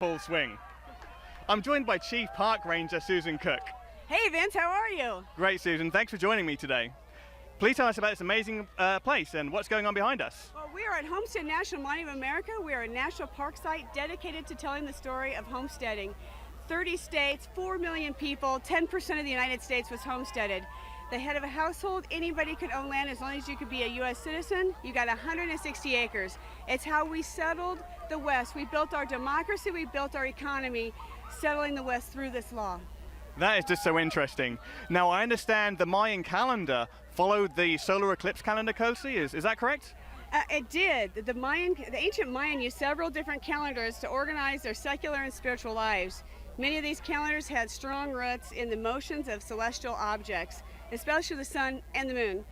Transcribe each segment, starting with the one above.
Full swing. I'm joined by Chief Park Ranger Susan Cook. Hey Vince, how are you? Great, Susan. Thanks for joining me today. Please tell us about this amazing place and what's going on behind us. Well, we are at Homestead National Monument of America. We are a national park site dedicated to telling the story of homesteading. 30 states, 4 million people, 10% of the United States was homesteaded. The head of a household, anybody could own land as long as you could be a U.S. citizen. You got 160 acres. It's how we settled the West. We built our democracy, we built our economy, settling the West through this law. That is just so interesting. Now, I understand the Mayan calendar followed the solar eclipse calendar closely. Is that correct? It did. The ancient Mayan used several different calendars to organize their secular and spiritual lives. Many of these calendars had strong roots in the motions of celestial objects, especially the sun and the moon.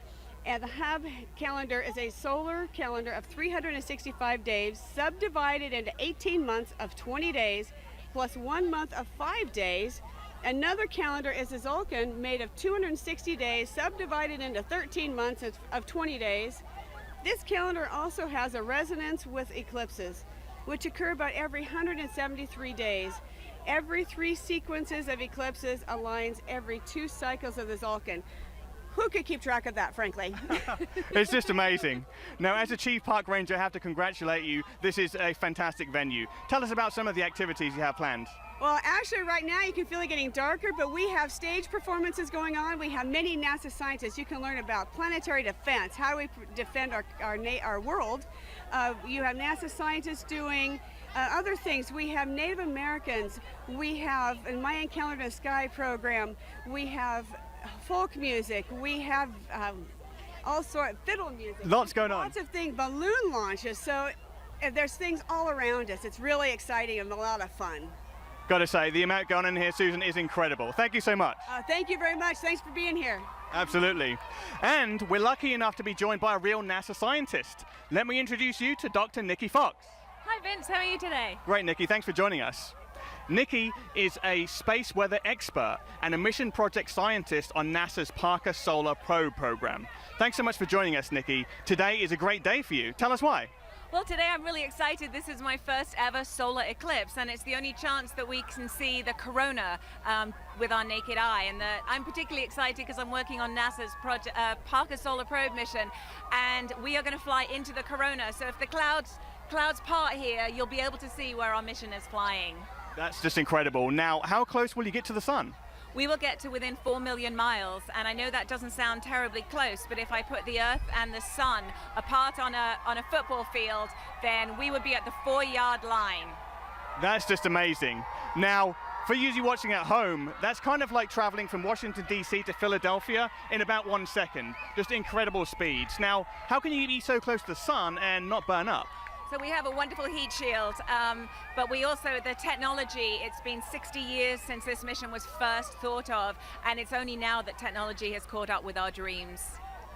And the Hab calendar is a solar calendar of 365 days, subdivided into 18 months of 20 days, plus 1 month of 5 days. Another calendar is a Zulcan, made of 260 days, subdivided into 13 months of 20 days. This calendar also has a resonance with eclipses, which occur about every 173 days. Every 3 sequences of eclipses aligns every 2 cycles of the Zulcan. Who could keep track of that, frankly? It's just amazing. Now, as a Chief Park Ranger, I have to congratulate you. This is a fantastic venue. Tell us about some of the activities you have planned. Well, actually, right now you can feel it getting darker, but we have stage performances going on. We have many NASA scientists. You can learn about planetary defense, how we defend our world. You have NASA scientists doing other things. We have Native Americans. We have a Mayan Calendar in the Sky program. We have folk music. We have all sorts of fiddle music. Lots going on. Lots of things, balloon launches. So there's things all around us. It's really exciting and a lot of fun. Got to say, the amount going on here, Susan, is incredible. Thank you so much. Thank you very much. Thanks for being here. Absolutely. And we're lucky enough to be joined by a real NASA scientist. Let me introduce you to Dr. Nikki Fox. Hi Vince, how are you today? Great, Nikki. Thanks for joining us. Nikki is a space weather expert and a mission project scientist on NASA's Parker Solar Probe program. Thanks so much for joining us, Nikki. Today is a great day for you. Tell us why. Well, today I'm really excited. This is my first ever solar eclipse, and it's the only chance that we can see the corona with our naked eye. And I'm particularly excited because I'm working on NASA's Parker Solar Probe mission, and we are going to fly into the corona. So if the clouds part here, you'll be able to see where our mission is flying. That's just incredible. Now, how close will you get to the sun? We will get to within 4 million miles, and I know that doesn't sound terribly close, but if I put the Earth and the sun apart on a football field, then we would be at the 4-yard line. That's just amazing. Now, for you watching at home, that's kind of like traveling from Washington, D.C. to Philadelphia in about 1 second. Just incredible speeds. Now, how can you be so close to the sun and not burn up? So we have a wonderful heat shield, but we also, the technology, it's been 60 years since this mission was first thought of, and it's only now that technology has caught up with our dreams.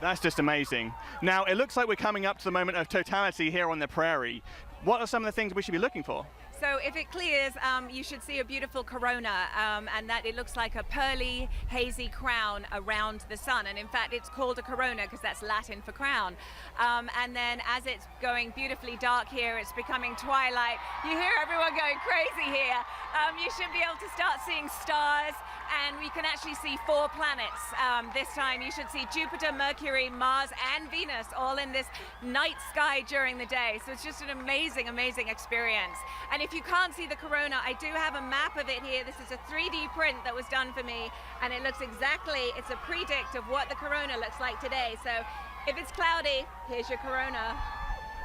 That's just amazing. Now, it looks like we're coming up to the moment of totality here on the prairie. What are some of the things we should be looking for? So if it clears, you should see a beautiful corona, and that it looks like a pearly, hazy crown around the sun. And in fact, it's called a corona because that's Latin for crown. And then as it's going beautifully dark here, it's becoming twilight. You hear everyone going crazy here. You should be able to start seeing stars, and we can actually see 4 planets. This time you should see Jupiter, Mercury, Mars, and Venus all in this night sky during the day. So it's just an amazing, amazing experience. And if you can't see the corona, I do have a map of it here. This is a 3D print that was done for me, and it looks exactly, it's a predict of what the corona looks like today. So if it's cloudy, here's your corona.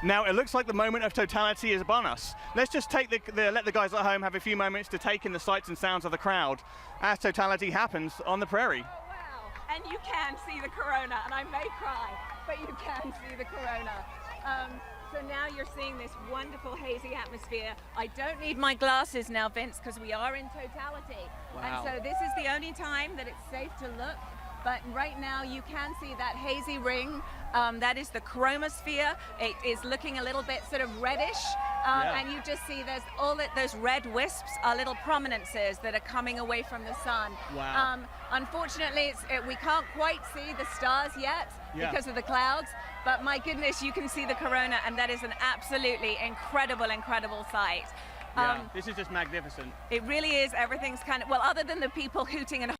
Now, it looks like the moment of totality is upon us. Let's just let the guys at home have a few moments to take in the sights and sounds of the crowd as totality happens on the prairie. Oh, wow. And you can see the corona, and I may cry, but you can see the corona. So now you're seeing this wonderful hazy atmosphere. I don't need my glasses now, Vince, because we are in totality. Wow. And so this is the only time that it's safe to look. But right now you can see that hazy ring. That is the chromosphere. It is looking a little bit sort of reddish. And you just see there's those red wisps are little prominences that are coming away from the sun. Wow. Unfortunately, we can't quite see the stars yet because of the clouds. But my goodness, you can see the corona, and that is an absolutely incredible, incredible sight. Yeah, this is just magnificent. It really is. Everything's kind of, well, other than the people hooting and